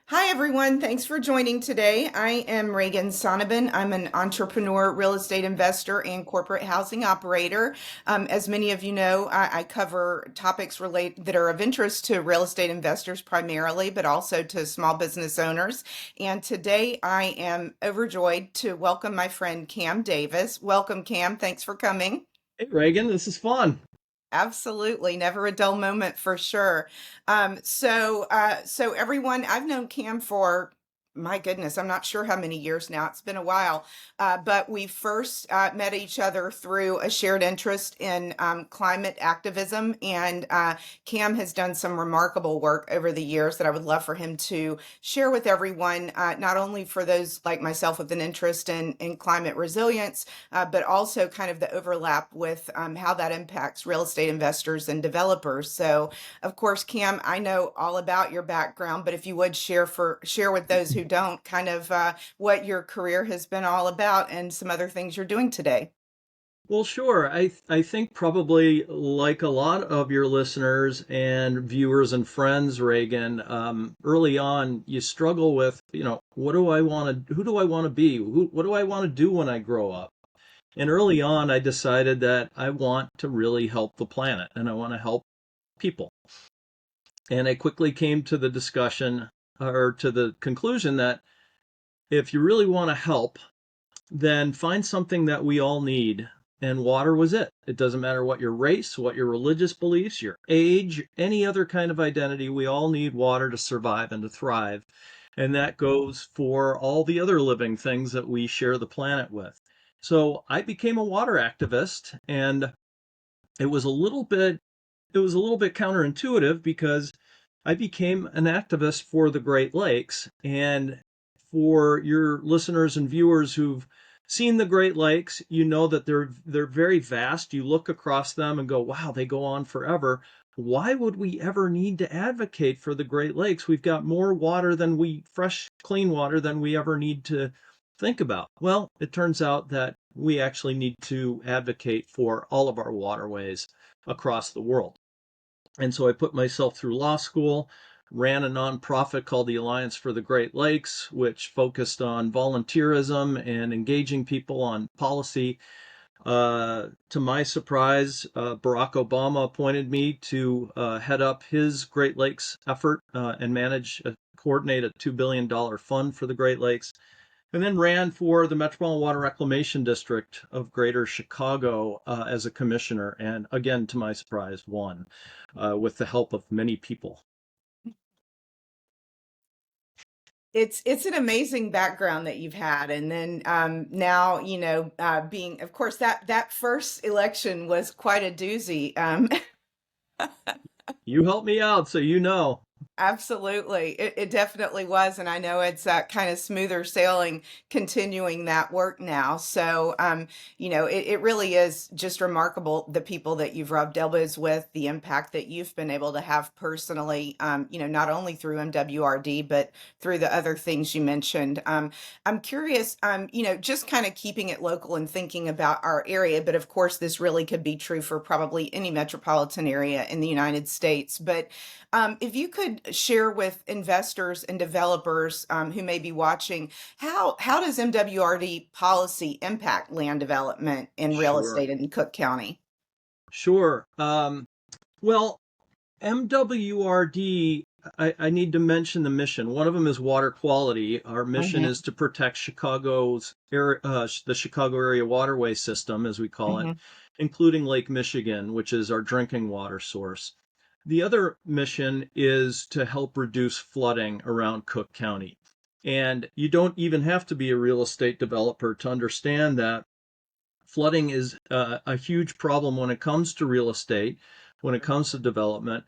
Hi, everyone. Thanks for joining today. I am Reagan Sonnabin. I'm an entrepreneur, real estate investor, and corporate housing operator. As many of you know, I cover topics that are of interest to real estate investors primarily, but also to small business owners. And today I am overjoyed to welcome my friend Cam Davis. Welcome, Cam. Thanks for coming. Hey Reagan, this is fun. Absolutely, never a dull moment for sure. So everyone, I've known Cam for, my goodness, I'm not sure how many years now. It's been a while, but we first met each other through a shared interest in climate activism, and Cam has done some remarkable work over the years that I would love for him to share with everyone, not only for those like myself with an interest in climate resilience, but also kind of the overlap with how that impacts real estate investors and developers. So, of course, Cam, I know all about your background, but if you would share with those who don't, kind of what your career has been all about and some other things you're doing today. Well, sure. I think probably like a lot of your listeners and viewers and friends, Reagan, early on you struggle with, what do I want to, who do I want to be? What do I want to do when I grow up? And early on, I decided that I want to really help the planet and I want to help people. And I quickly came to the discussion or to the conclusion that if you really want to help, then find something that we all need. And water was it. It doesn't matter what your race, what your religious beliefs, your age, any other kind of identity. We all need water to survive and to thrive. And that goes for all the other living things that we share the planet with. So I became a water activist, and it was a little bit it was a little bit counterintuitive because I became an activist for the Great Lakes. And for your listeners and viewers who've seen the Great Lakes, you know that they're very vast. You look across them and go, wow, they go on forever. Why would we ever need to advocate for the Great Lakes? We've got more water than fresh, clean water than we ever need to think about. Well, it turns out that we actually need to advocate for all of our waterways across the world. And so I put myself through law school, ran a nonprofit called the Alliance for the Great Lakes, which focused on volunteerism and engaging people on policy. To my surprise, Barack Obama appointed me to head up his Great Lakes effort and coordinate a $2 billion fund for the Great Lakes, and then ran for the Metropolitan Water Reclamation District of Greater Chicago as a commissioner, and again, to my surprise, won with the help of many people. It's an amazing background that you've had, and then now being, of course, that first election was quite a doozy. You helped me out, so you know. Absolutely. It definitely was. And I know it's kind of smoother sailing continuing that work now. So, it really is just remarkable the people that you've rubbed elbows with, the impact that you've been able to have personally, not only through MWRD, but through the other things you mentioned. I'm curious, just kind of keeping it local and thinking about our area. But of course, this really could be true for probably any metropolitan area in the United States. But if you could share with investors and developers who may be watching, how does MWRD policy impact land development in real Sure. estate in Cook County? Sure. Well, MWRD, I need to mention the mission. One of them is water quality. Our mission Hmm. is to protect the Chicago area waterway system, as we call it, Hmm. including Lake Michigan, which is our drinking water source. The other mission is to help reduce flooding around Cook County. And you don't even have to be a real estate developer to understand that flooding is a huge problem when it comes to real estate, when it comes to development.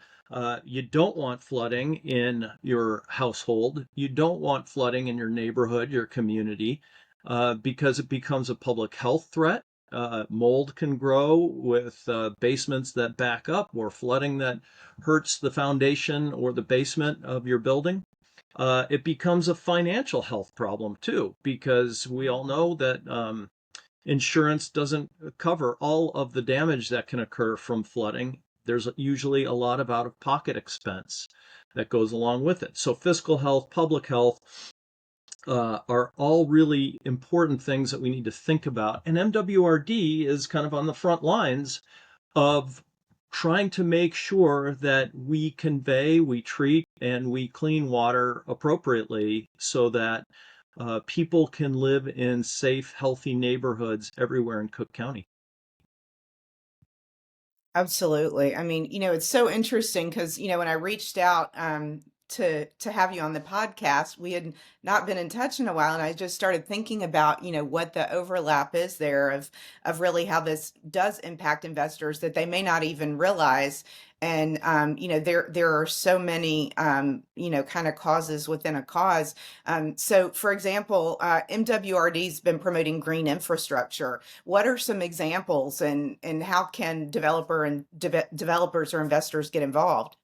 You don't want flooding in your household. You don't want flooding in your neighborhood, your community, because it becomes a public health threat. Mold can grow with basements that back up or flooding that hurts the foundation or the basement of your building. It becomes a financial health problem too, because we all know that insurance doesn't cover all of the damage that can occur from flooding. There's usually a lot of out of pocket expense that goes along with it. So fiscal health, public health, are all really important things that we need to think about. And MWRD is kind of on the front lines of trying to make sure that we convey, we treat, and we clean water appropriately so that people can live in safe, healthy neighborhoods everywhere in Cook County. Absolutely. I mean, it's so interesting because, when I reached out to have you on the podcast, we had not been in touch in a while, and I just started thinking about, what the overlap is there of really how this does impact investors that they may not even realize. And there are so many kind of causes within a cause. So, for example, MWRD's been promoting green infrastructure. What are some examples, and how can developers or investors get involved?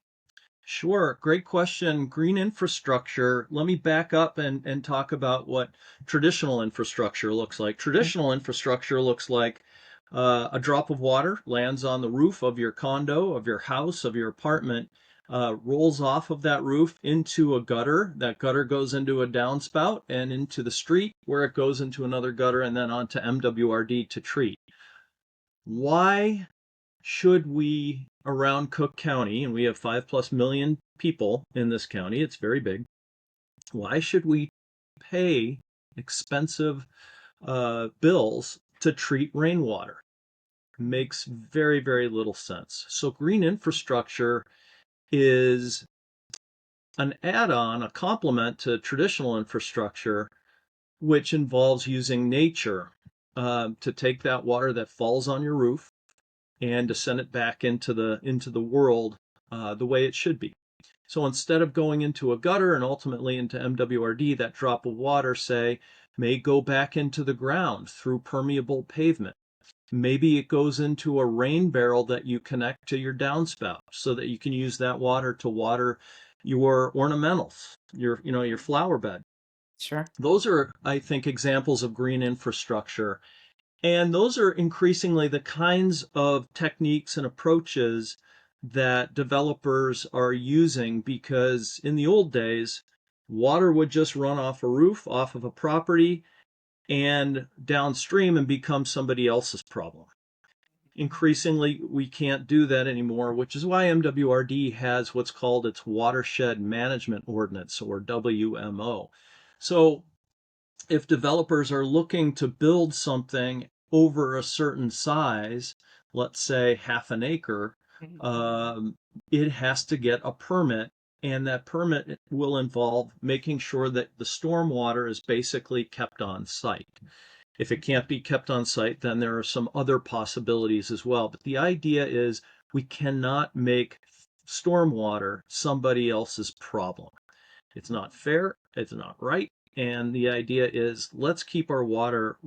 Sure, great question. Green infrastructure. Let me back up and talk about what traditional infrastructure looks like. Traditional infrastructure looks like a drop of water lands on the roof of your condo, of your house, of your apartment, rolls off of that roof into a gutter. That gutter goes into a downspout and into the street, where it goes into another gutter and then onto MWRD to treat. Why should we around Cook County, and we have 5+ million people in this county, it's very big, why should we pay expensive bills to treat rainwater? Makes very, very little sense. So green infrastructure is an add-on, a complement to traditional infrastructure, which involves using nature to take that water that falls on your roof and to send it back into the world the way it should be. So instead of going into a gutter and ultimately into MWRD, that drop of water, say, may go back into the ground through permeable pavement. Maybe it goes into a rain barrel that you connect to your downspout so that you can use that water to water your ornamentals, your flower bed. Sure. Those are, I think, examples of green infrastructure. And those are increasingly the kinds of techniques and approaches that developers are using, because in the old days, water would just run off a roof, off of a property, and downstream and become somebody else's problem. Increasingly, we can't do that anymore, which is why MWRD has what's called its Watershed Management Ordinance, or WMO. So if developers are looking to build something over a certain size, let's say half an acre, um, it has to get a permit, and that permit will involve making sure that the stormwater is basically kept on site. If it can't be kept on site, then there are some other possibilities as well. But the idea is we cannot make stormwater somebody else's problem. It's not fair, it's not right. And the idea is let's keep our water,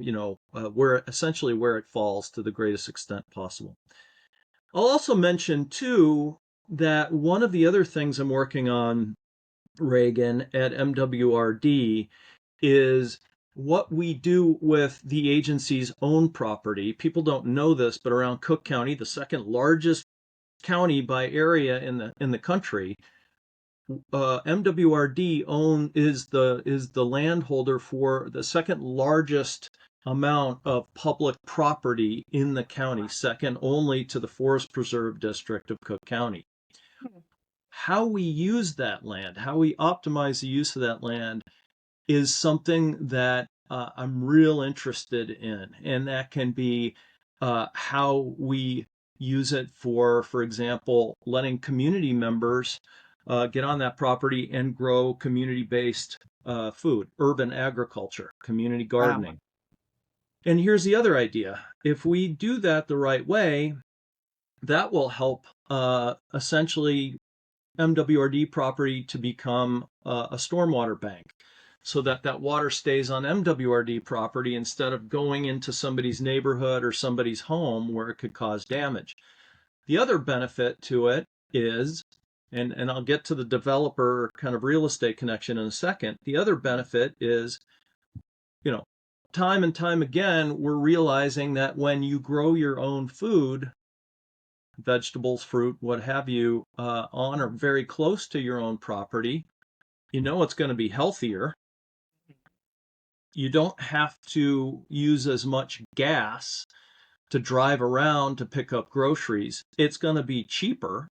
where essentially where it falls to the greatest extent possible. I'll also mention too that one of the other things I'm working on, Reagan, at MWRD is what we do with the agency's own property. People don't know this, but around Cook County, the second largest county by area in the country, MWRD is the landholder for the second largest amount of public property in the county, second only to the Forest Preserve District of Cook County. How we use that land, how we optimize the use of that land, is something that I'm real interested in, and that can be how we use it for example, letting community members get on that property and grow community-based food, urban agriculture, community Wow. gardening. And here's the other idea. If we do that the right way, that will help essentially MWRD property to become a stormwater bank, so that that water stays on MWRD property instead of going into somebody's neighborhood or somebody's home where it could cause damage. The other benefit to it is, and I'll get to the developer kind of real estate connection in a second. The other benefit is, you know, time and time again, we're realizing that when you grow your own food, vegetables, fruit, what have you, on or very close to your own property, you know it's going to be healthier. You don't have to use as much gas to drive around to pick up groceries. It's going to be cheaper,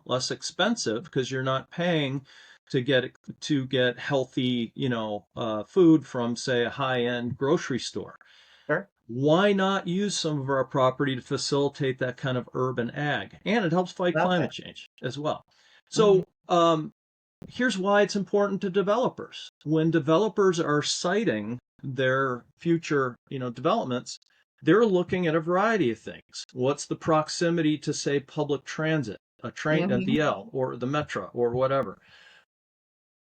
less expensive because you're not paying to get healthy, food from, say, a high-end grocery store. Sure. Why not use some of our property to facilitate that kind of urban ag? And it helps fight Love it. climate change as well. Hmm. So, here's why it's important to developers. When developers are citing their future, developments, they're looking at a variety of things. What's the proximity to, say, public transit, a train, a Hmm. DL, or the metro, or whatever?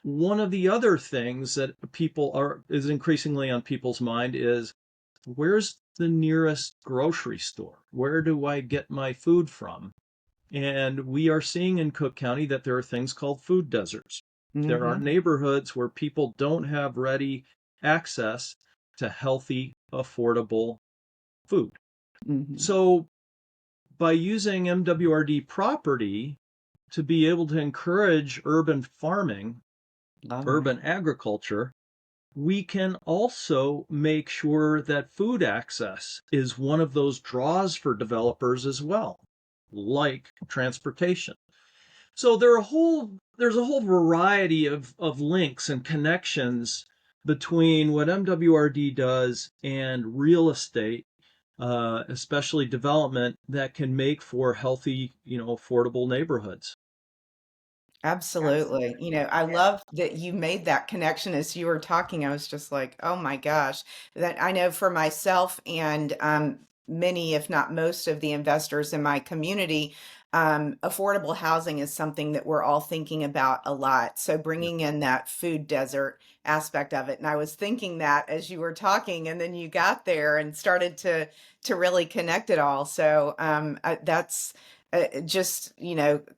One of the other things that is increasingly on people's mind is, where's the nearest grocery store? Where do I get my food from? And we are seeing in Cook County that there are things called food deserts. There are Hmm. neighborhoods where people don't have ready access to healthy, affordable food. Hmm. So, by using MWRD property to be able to encourage urban farming, Love it. urban agriculture, we can also make sure that food access is one of those draws for developers as well, like transportation. So there's a whole variety of links and connections between what MWRD does and real estate, especially development, that can make for healthy, affordable neighborhoods. Absolutely. I love that you made that connection as you were talking. I was just like, oh my gosh, that I know for myself and many, if not most, of the investors in my community, affordable housing is something that we're all thinking about a lot. So Yeah. bringing in that food desert aspect of it, and I was thinking that as you were talking, and then you got there and started to really connect it all. So that's just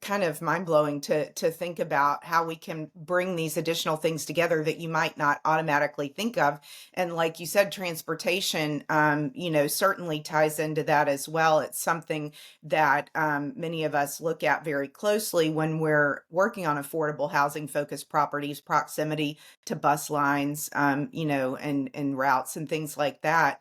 kind of mind blowing to think about how we can bring these additional things together that you might not automatically think of. And like you said, transportation certainly ties into that as well. It's something that many of us look at very closely when we're working on affordable housing focused properties, proximity to bus lines, and routes and things like that.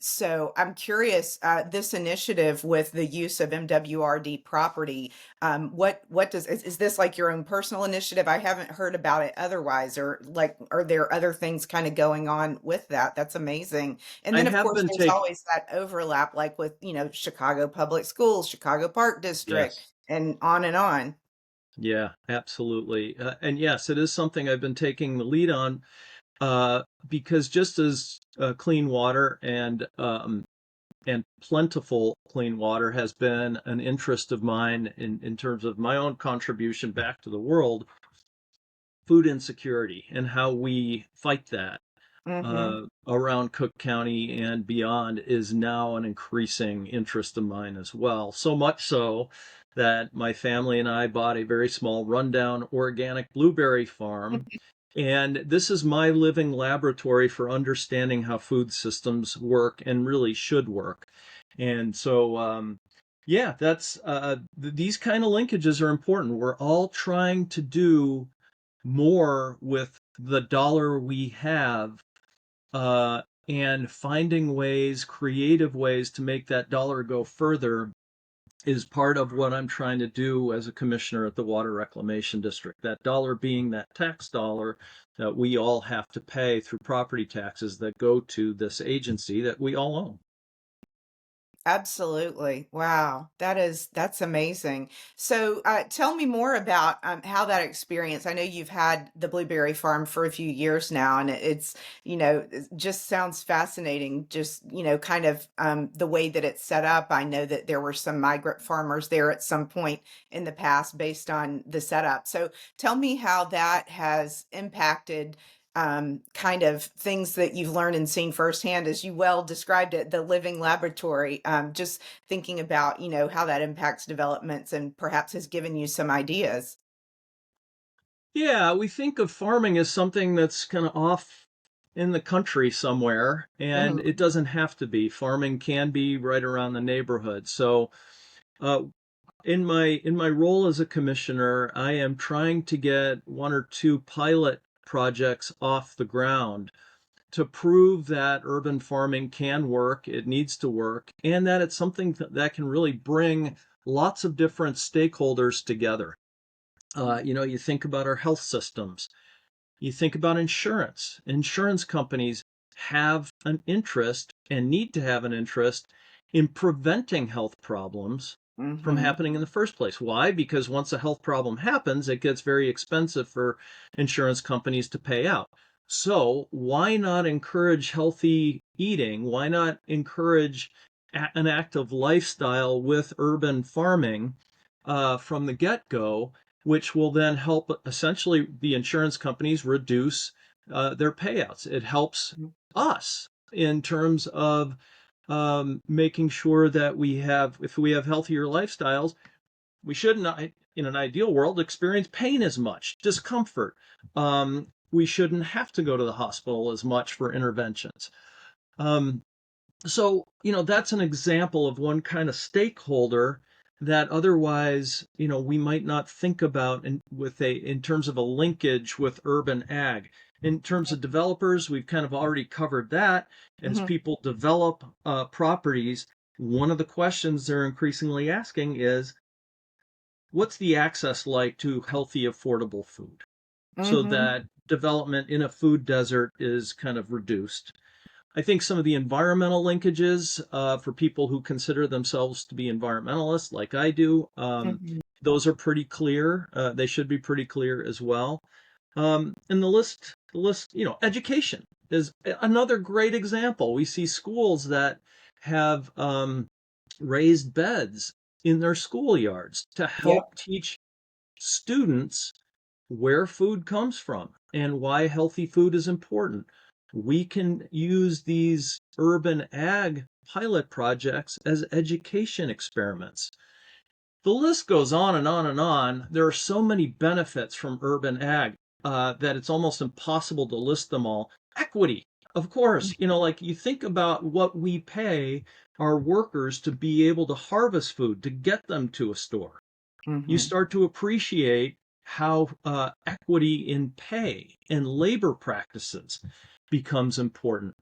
So I'm curious, this initiative with the use of MWRD property, what is this like your own personal initiative? I haven't heard about it otherwise, or like, are there other things kind of going on with that? That's amazing. And I then of have course been there's taking, always that overlap, like with, Chicago Public Schools, Chicago Park District, yes, and on and on. yeah, absolutely. And yes, it is something I've been taking the lead on, because just as clean water and plentiful clean water has been an interest of mine in terms of my own contribution back to the world, food insecurity and how we fight that Mm-hmm. around Cook County and beyond is now an increasing interest of mine as well. So much so that my family and I bought a very small rundown organic blueberry farm. And this is my living laboratory for understanding how food systems work and really should work. And so, yeah, these kind of linkages are important. We're all trying to do more with the dollar we have, uh, and finding ways, creative ways to make that dollar go further is part of what I'm trying to do as a commissioner at the Water Reclamation District. That dollar being that tax dollar that we all have to pay through property taxes that go to this agency that we all own. Absolutely. Wow. That's amazing. So, tell me more about how that experience. I know you've had the blueberry farm for a few years now, and it just sounds fascinating. Just, kind of the way that it's set up. I know that there were some migrant farmers there at some point in the past based on the setup. So, tell me how that has impacted kind of things that you've learned and seen firsthand, as you well described it, the living laboratory. Just thinking about, how that impacts developments and perhaps has given you some ideas. Yeah, we think of farming as something that's kind of off in the country somewhere, and Mhm. it doesn't have to be. Farming can be right around the neighborhood. So Uh, in my role as a commissioner, I am trying to get one or two pilot projects off the ground to prove that urban farming can work, it needs to work, and that it's something that can really bring lots of different stakeholders together. You think about our health systems. You think about insurance. Insurance companies have an interest and need to have an interest in preventing health problems from Mm-hmm. happening in the first place. Why? Because once a health problem happens, it gets very expensive for insurance companies to pay out. So, why not encourage healthy eating? Why not encourage an active lifestyle with urban farming from the get go, which will then help essentially the insurance companies reduce their payouts. It helps us in terms of making sure that if we have healthier lifestyles, we shouldn't, in an ideal world, experience pain as much, discomfort. We shouldn't have to go to the hospital as much for interventions. Um, so, that's an example of one kind of stakeholder that otherwise, we might not think about in terms of a linkage with urban ag. In terms of developers, we've kind of already covered that. As Mm-hmm. people develop properties, one of the questions they're increasingly asking is, what's the access like to healthy, affordable food? So Mm-hmm. that development in a food desert is kind of reduced. I think some of the environmental linkages for people who consider themselves to be environmentalists, like I do, Mm-hmm. those are pretty clear. They should be pretty clear as well. And the list, education is another great example. We see schools that have raised beds in their schoolyards to help Yep. teach students where food comes from and why healthy food is important. We can use these urban ag pilot projects as education experiments. The list goes on and on and on. There are so many benefits from urban ag that it's almost impossible to list them all. Equity, of course, like you think about what we pay our workers to be able to harvest food, to get them to a store. You Mm-hmm. start to appreciate how equity in pay and labor practices becomes important.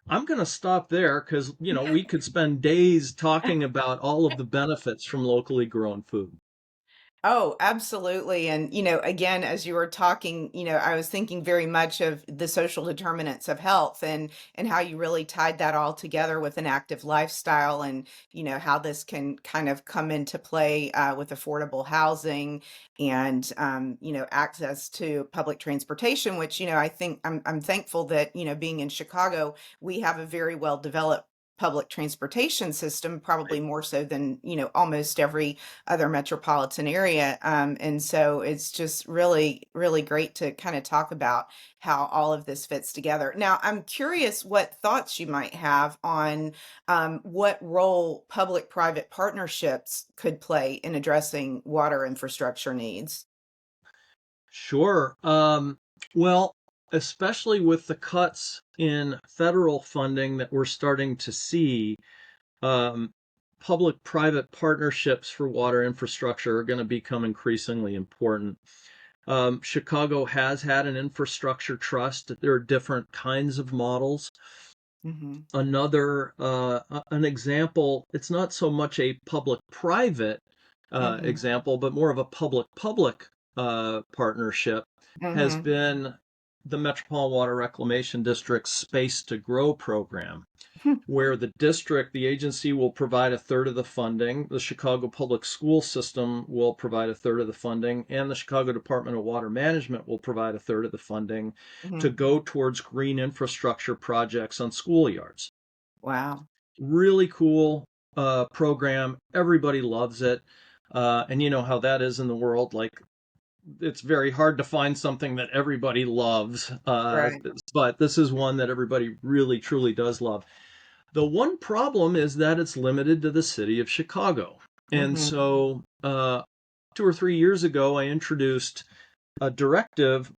I'm going to stop there because, we could spend days talking about all of the benefits from locally grown food. Oh, absolutely. And, again, as you were talking, I was thinking very much of the social determinants of health and how you really tied that all together with an active lifestyle and, how this can kind of come into play with affordable housing and, access to public transportation, which, I think I'm thankful that, being in Chicago, we have a very well developed public transportation system, probably more so than, almost every other metropolitan area. And so it's just really, really great to kind of talk about how all of this fits together. Now, I'm curious what thoughts you might have on what role public private partnerships could play in addressing water infrastructure needs. Sure. Well, especially with the cuts in federal funding that we're starting to see, um, public-private partnerships for water infrastructure are going to become increasingly important. Chicago has had an infrastructure trust. There are different kinds of models. Hmm. An example, it's not so much a public-private Hmm. example, but more of a public-public partnership has Hmm. been the Metropolitan Water Reclamation District's Space to Grow program, where the agency will provide a third of the funding, the Chicago Public School System will provide a third of the funding, and the Chicago Department of Water Management will provide a third of the funding to Hmm. go towards green infrastructure projects on schoolyards. Wow. Really cool program. Everybody loves it. And you know how that is in the world. Like, it's very hard to find something that everybody loves. Right. But this is one that everybody really, truly does love. The one problem is that it's limited to the city of Chicago. And Hmm. so 2 or 3 years ago, I introduced a directive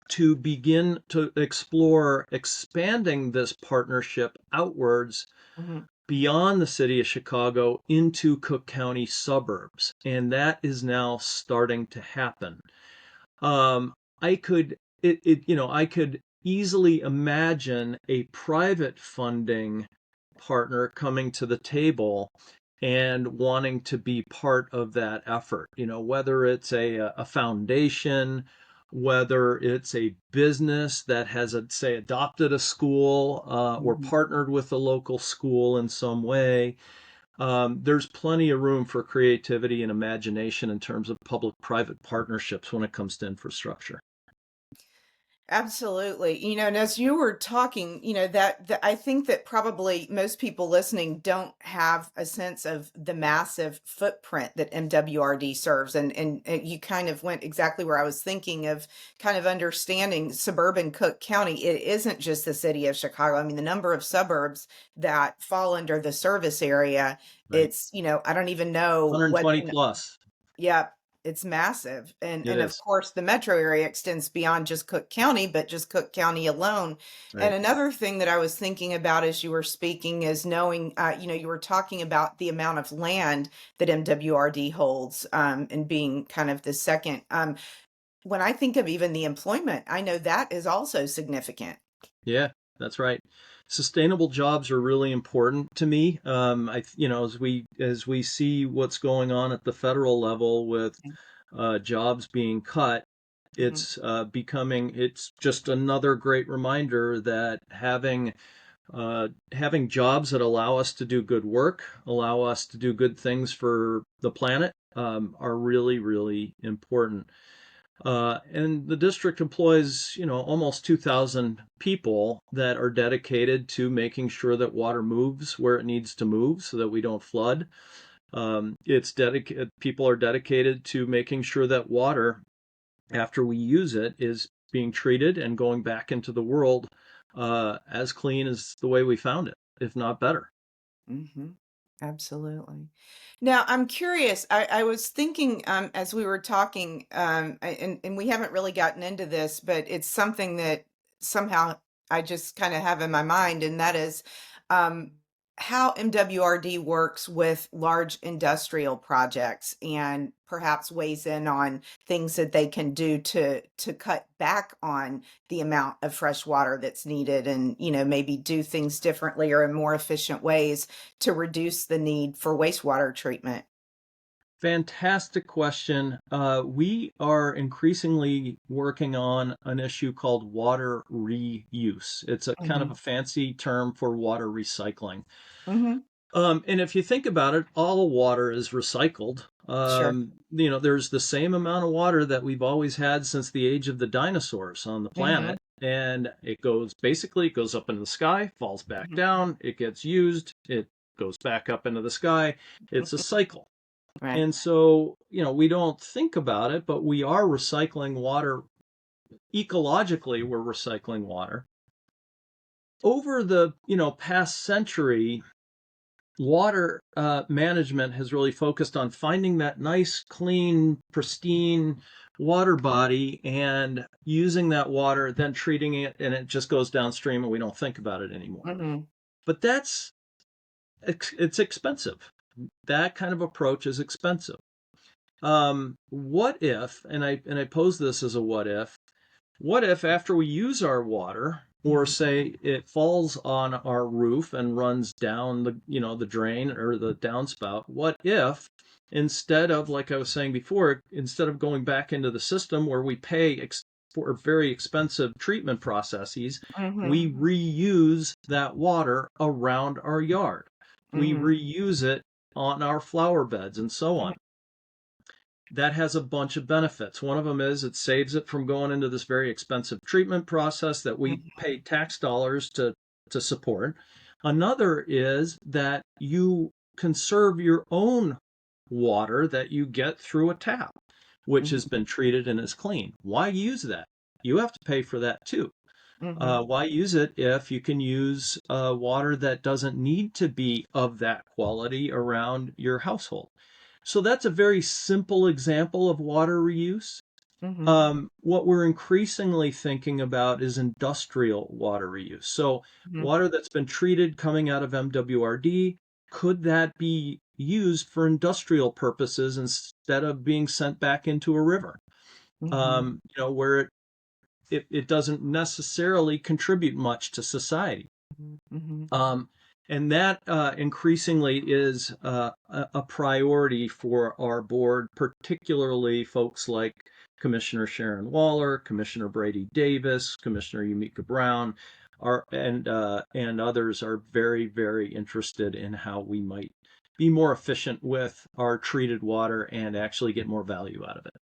to begin to explore expanding this partnership outwards Hmm. beyond the city of Chicago into Cook County suburbs. And that is now starting to happen. Um, I could I could easily imagine a private funding partner coming to the table and wanting to be part of that effort. Whether it's a foundation, whether it's a business that has, say, adopted a school or Mhm. partnered with a local school in some way. There's plenty of room for creativity and imagination in terms of public-private partnerships when it comes to infrastructure. Absolutely. And as you were talking, that I think that probably most people listening don't have a sense of the massive footprint that MWRD serves. And you kind of went exactly where I was thinking of, kind of understanding suburban Cook County. It isn't just the city of Chicago. I mean, the number of suburbs that fall under the service area, Right. I don't even know what. 120 plus. Yeah, it's massive. And It and of is. course the metro area extends beyond just Cook County, but just Cook County alone. And Right. another thing that I was thinking about as you were speaking is knowing, you were talking about the amount of land that MWRD holds, and being kind of the second. When I think of even the employment, I know that is also significant. Yeah, that's right. Sustainable jobs are really important to me. As we see what's going on at the federal level with jobs being cut, Mm-hmm. it's just another great reminder that having jobs that allow us to do good work, allow us to do good things for the planet, are really, really important. And the district employs, almost 2,000 people that are dedicated to making sure that water moves where it needs to move so that we don't flood. People are dedicated to making sure that water, after we use it, is being treated and going back into the world as clean as the way we found it, if not better. Mm-hmm. Absolutely. Now, I'm curious. I was thinking, as we were talking, and we haven't really gotten into this, but it's something that somehow I just kind of have in my mind, and that is, um, how MWRD works with large industrial projects and perhaps weighs in on things that they can do to cut back on the amount of fresh water that's needed, and maybe do things differently or in more efficient ways to reduce the need for wastewater treatment. Fantastic question. We are increasingly working on an issue called water reuse. It's a kind of Mhm. a fancy term for water recycling. Mhm. And if you think about it, all water is recycled. Sure. There's the same amount of water that we've always had since the age of the dinosaurs on the planet. Mhm. And it goes up into the sky, falls back Mhm. down, it gets used, it goes back up into the sky. It's a cycle. Right. And so, we don't think about it, but we are recycling water. Ecologically, we're recycling water. Over the, past century, water management has really focused on finding that nice, clean, pristine water body and using that water, then treating it, and it just goes downstream and we don't think about it anymore. Mhm. But it's expensive. That kind of approach is expensive. What if, and I pose this as a what if after we use our water, or Mhm. say it falls on our roof and runs down the drain or the downspout, what if instead of, like I was saying before, instead of going back into the system where we pay for very expensive treatment processes, Mhm. we reuse that water around our yard. We Mhm. reuse it on our flower beds and so Mhm. on. That has a bunch of benefits. One of them is it saves it from going into this very expensive treatment process that we Mhm. pay tax dollars to support. Another is that you conserve your own water that you get through a tap, which has Mhm. been treated and is clean. Why use that? You have to pay for that too. Mhm. Why use it if you can use water that doesn't need to be of that quality around your household? So that's a very simple example of water reuse. Mm-hmm. What we're increasingly thinking about is industrial water reuse. So water that's been treated coming out of MWRD, could that be used for industrial purposes instead of being sent back into a river? Mm-hmm. Where it doesn't necessarily contribute much to society. Mm-hmm. Um, and that increasingly is a priority for our board, particularly folks like Commissioner Sharon Waller, Commissioner Brady Davis, Commissioner Yumika Brown, and others are very, very interested in how we might be more efficient with our treated water and actually get more value out of it.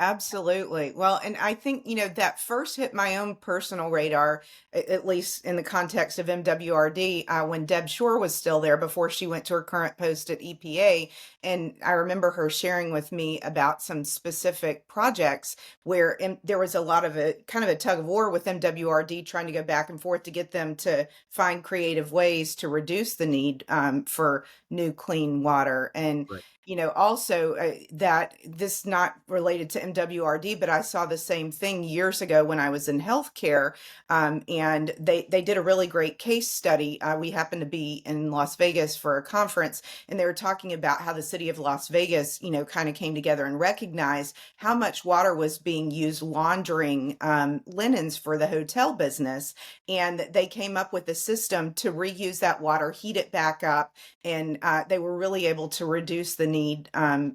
Absolutely. Well, and I think, that first hit my own personal radar, at least in the context of MWRD, when Deb Shore was still there before she went to her current post at EPA. And I remember her sharing with me about some specific projects where there was a lot of a kind of a tug of war with MWRD trying to go back and forth to get them to find creative ways to reduce the need for new clean water. And Right. also that this not related to MWRD, but I saw the same thing years ago when I was in healthcare, and they did a really great case study. We happened to be in Las Vegas for a conference, and they were talking about how the city of Las Vegas, kind of came together and recognized how much water was being used laundering linens for the hotel business, and they came up with a system to reuse that water, heat it back up, and they were really able to reduce the need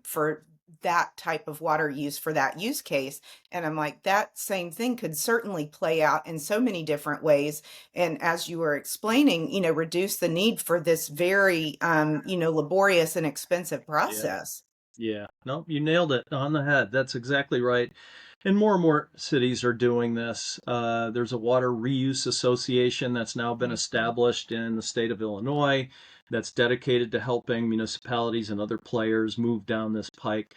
for that type of water use for that use case. And I'm like, that same thing could certainly play out in so many different ways. And as you were explaining, reduce the need for this very, laborious and expensive Yeah. process. Yeah. No, you nailed it on the head. That's exactly right. And more cities are doing this. There's a water reuse association that's now been Mhm. established in the state of Illinois that's dedicated to helping municipalities and other players move down this pike.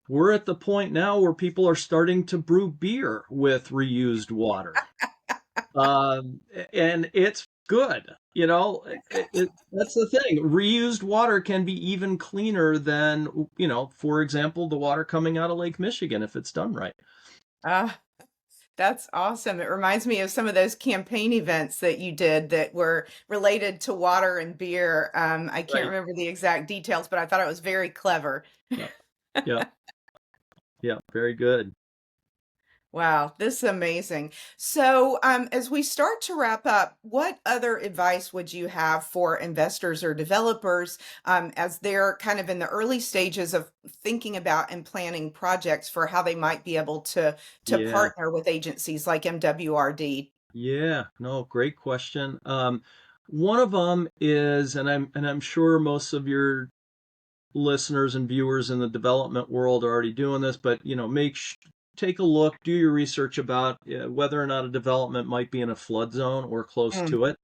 We're at the point now where people are starting to brew beer with reused water. Um, and it's good. That's the thing. Reused water can be even cleaner than, for example, the water coming out of Lake Michigan if it's done right. Ah, that's awesome. It reminds me of some of those campaign events that you did that were related to water and beer. I can't Right. remember the exact details, but I thought it was very clever. Yep. Yep. Yep. Very good. Wow, this is amazing. So, as we start to wrap up, what other advice would you have for investors or developers as they're kind of in the early stages of thinking about and planning projects for how they might be able to Yeah. partner with agencies like MWRD? Yeah. No, great question. One of them is, and I'm sure most of your listeners and viewers in the development world are already doing this, but take a look, do your research about whether or not a development might be in a flood zone or close Mm, to it.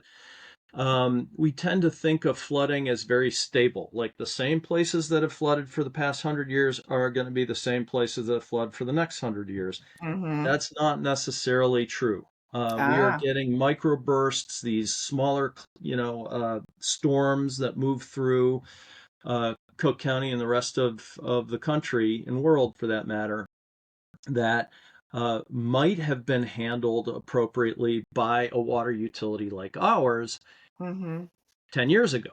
We tend to think of flooding as very stable, like the same places that have flooded for the past 100 years are going to be the same places that flood for the next 100 years. mm-hmm. That's not necessarily true. We are Ah, getting microbursts, these smaller, storms that move through Cook County and the rest of the country and world for that matter, that might have been handled appropriately by a water utility like ours mm-hmm. 10 years ago.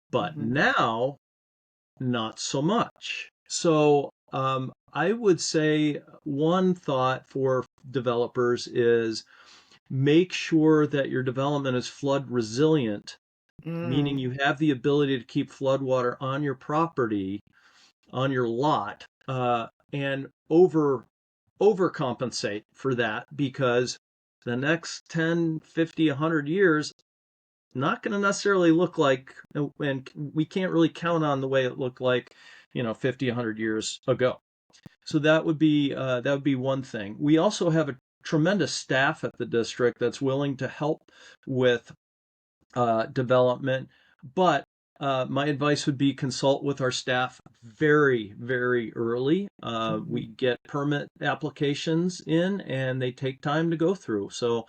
But Mm-hmm. now, not so much. So I would say one thought for developers is make sure that your development is flood resilient, meaning Mm, you have the ability to keep floodwater on your property, on your lot, and overcompensate for that because the next 10, 50, 100 years not going to necessarily look like, and we can't really count on the way it looked like, 50, 100 years ago. So that would be one thing. We also have a tremendous staff at the district that's willing to help with development. But my advice would be consult with our staff very, very early. We mhm. get permit applications in and they take time to go through. So,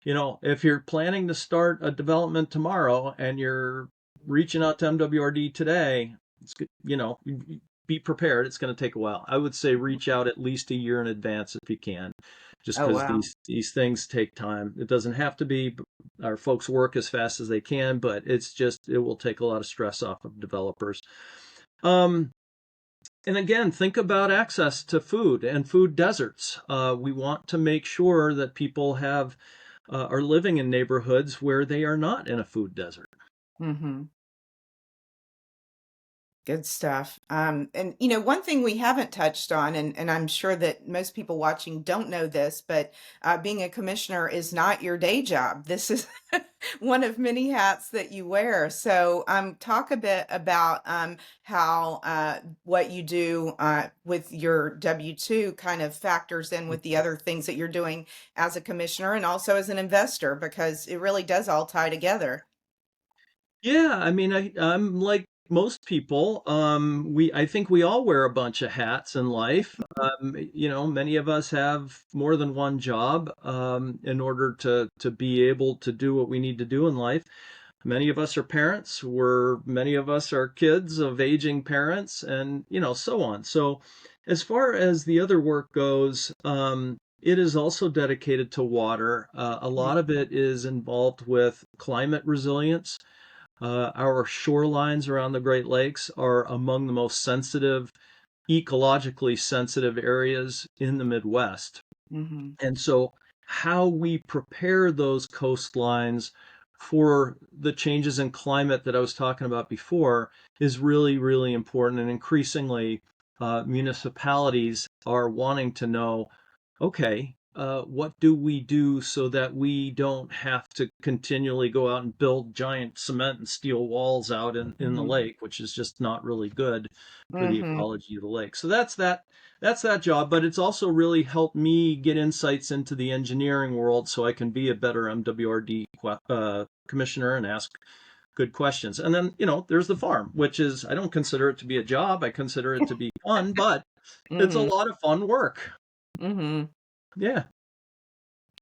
if you're planning to start a development tomorrow and you're reaching out to MWRD today, it's good, be prepared. It's going to take a while. I would say reach out at least a year in advance if you can, just Oh, because wow. these things take time. It doesn't have to be. Our folks work as fast as they can, but it will take a lot of stress off of developers. Um, and again, think about access to food and food deserts. We want to make sure that people are living in neighborhoods where they are not in a food desert. Mhm. Good stuff. And one thing we haven't touched on, and I'm sure that most people watching don't know this, but being a commissioner is not your day job. This is one of many hats that you wear. So, talk a bit about how what you do with your W-2 kind of factors in with the other things that you're doing as a commissioner and also as an investor, because it really does all tie together. Yeah, I mean, I'm like most people. I think we all wear a bunch of hats in life. Many of us have more than one job in order to be able to do what we need to do in life. Many of us are parents. Many of us are kids of aging parents, and so on. So, as far as the other work goes, it is also dedicated to water. A lot of it is involved with climate resilience. Our shorelines around the Great Lakes are among the most ecologically sensitive areas in the Midwest. Hmm. And so, how we prepare those coastlines for the changes in climate that I was talking about before is really, really important. And increasingly, municipalities are wanting to know, okay, what do we do so that we don't have to continually go out and build giant cement and steel walls out in the Hmm. lake, which is just not really good for the Hmm. ecology of the lake. So that's that job, but it's also really helped me get insights into the engineering world so I can be a better MWRD commissioner and ask good questions. And then, there's the farm, which is, I don't consider it to be a job. I consider it to be fun, but it's a Hmm. lot of fun work. Hmm. Yeah.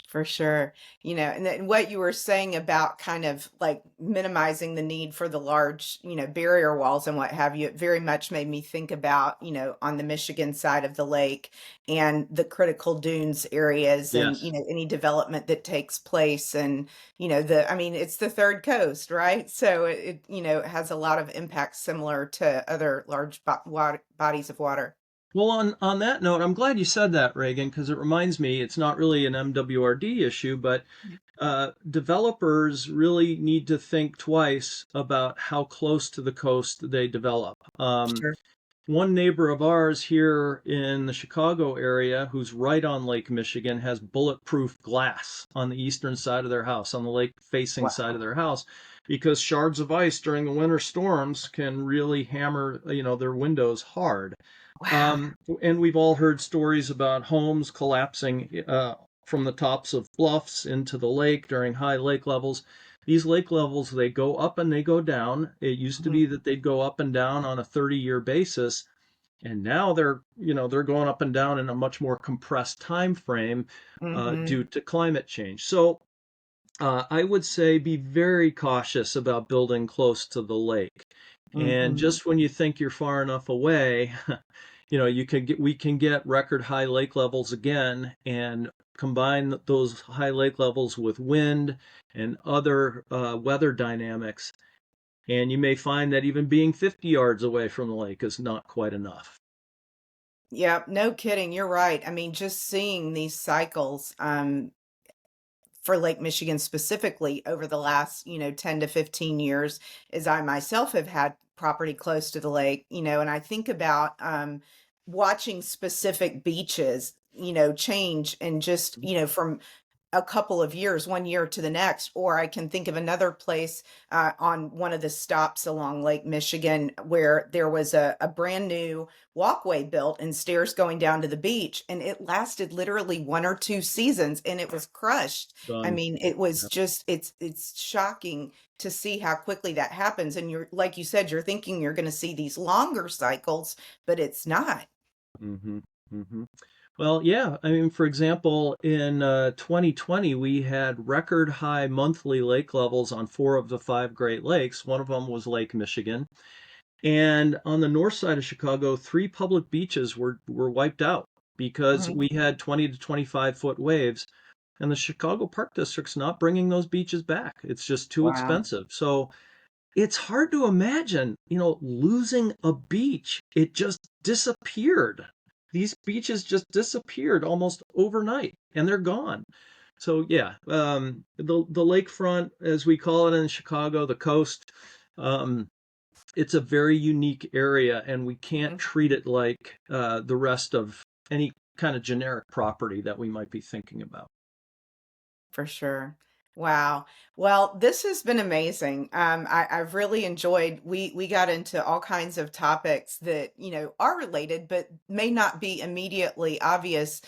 For sure. And then what you were saying about kind of like minimizing the need for the large, barrier walls and what have you, it very much made me think about, on the Michigan side of the lake and the critical dunes areas and, Yes. any development that takes place. And, I mean, it's the third coast, right? So it has a lot of impacts similar to other large bodies of water. Well, on that note, I'm glad you said that, Reagan, because it reminds me it's not really an MWRD issue, but developers really need to think twice about how close to the coast they develop. Sure. One neighbor of ours here in the Chicago area, who's right on Lake Michigan, has bulletproof glass on the eastern side of their house, on the lake facing side of Wow. their house, because shards of ice during the winter storms can really hammer, their windows hard. Wow. And we've all heard stories about homes collapsing from the tops of bluffs into the lake during high lake levels. These lake levels, they go up and they go down. It used to Mhm. be that they'd go up and down on a 30-year basis, and now they're going up and down in a much more compressed time frame Mhm. due to climate change. So I would say be very cautious about building close to the lake. And Mhm. just when you think you're far enough away, we can get record high lake levels again, and combine those high lake levels with wind and other weather dynamics, and you may find that even being 50 yards away from the lake is not quite enough. Yeah, no kidding. You're right. I mean, just seeing these cycles, for Lake Michigan specifically over the last, 10 to 15 years, as I myself have had property close to the lake, and I think about watching specific beaches, change and just, from a couple of years, one year to the next. Or I can think of another place on one of the stops along Lake Michigan where there was a brand new walkway built and stairs going down to the beach. And it lasted literally 1 or 2 seasons and it was crushed. I Done. mean, it was just, it's shocking to see how quickly that happens. And you're, like you said, you're thinking you're going to see these longer cycles, but it's not. Mm-hmm. Mm-hmm. Well, yeah. I mean, for example, in 2020, we had record high monthly lake levels on four of the five Great Lakes. One of them was Lake Michigan. And on the north side of Chicago, three public beaches were wiped out because Mhm. we had 20 to 25-foot waves, and the Chicago Park District's not bringing those beaches back. It's just too Wow. expensive. So it's hard to imagine, losing a beach. It just disappeared. These beaches just disappeared almost overnight, and they're gone. So yeah, the lakefront, as we call it in Chicago, the coast, um, it's a very unique area, and we can't Mhm. treat it like the rest of any kind of generic property that we might be thinking about. For sure. Wow. Well, this has been amazing. I've really enjoyed. We got into all kinds of topics that are related, but may not be immediately obvious.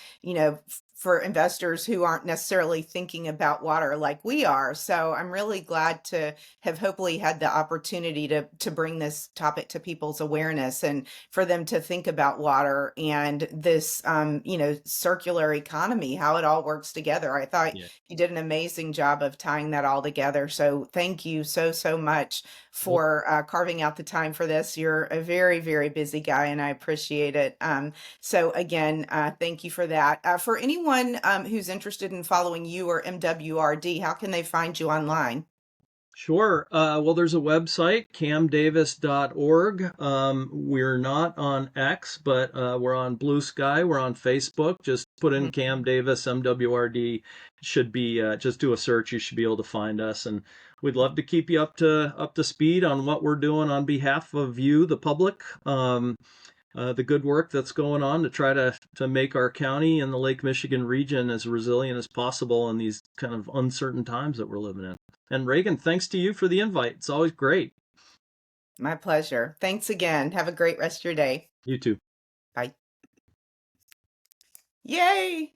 For investors who aren't necessarily thinking about water like we are. So I'm really glad to have hopefully had the opportunity to bring this topic to people's awareness and for them to think about water and this circular economy, how it all works together. I thought Yeah. you did an amazing job of tying that all together. So thank you so, so much Well, for carving out the time for this. You're a very, very busy guy, and I appreciate it. So again, thank you for that. For anyone who's interested in following you or MWRD, how can they find you online? sure. Well, there's a website, camdavis.org. We're not on X, but we're on Blue Sky. We're on Facebook. Just put in Mhm. Cam Davis, MWRD. Should be just do a search. You should be able to find us, and we'd love to keep you up to speed on what we're doing on behalf of you, the public. The good work that's going on to try to make our county and the Lake Michigan region as resilient as possible in these kind of uncertain times that we're living in. And Reagan, thanks to you for the invite. It's always great. My pleasure. Thanks again. Have a great rest of your day. You too. Bye. Yay!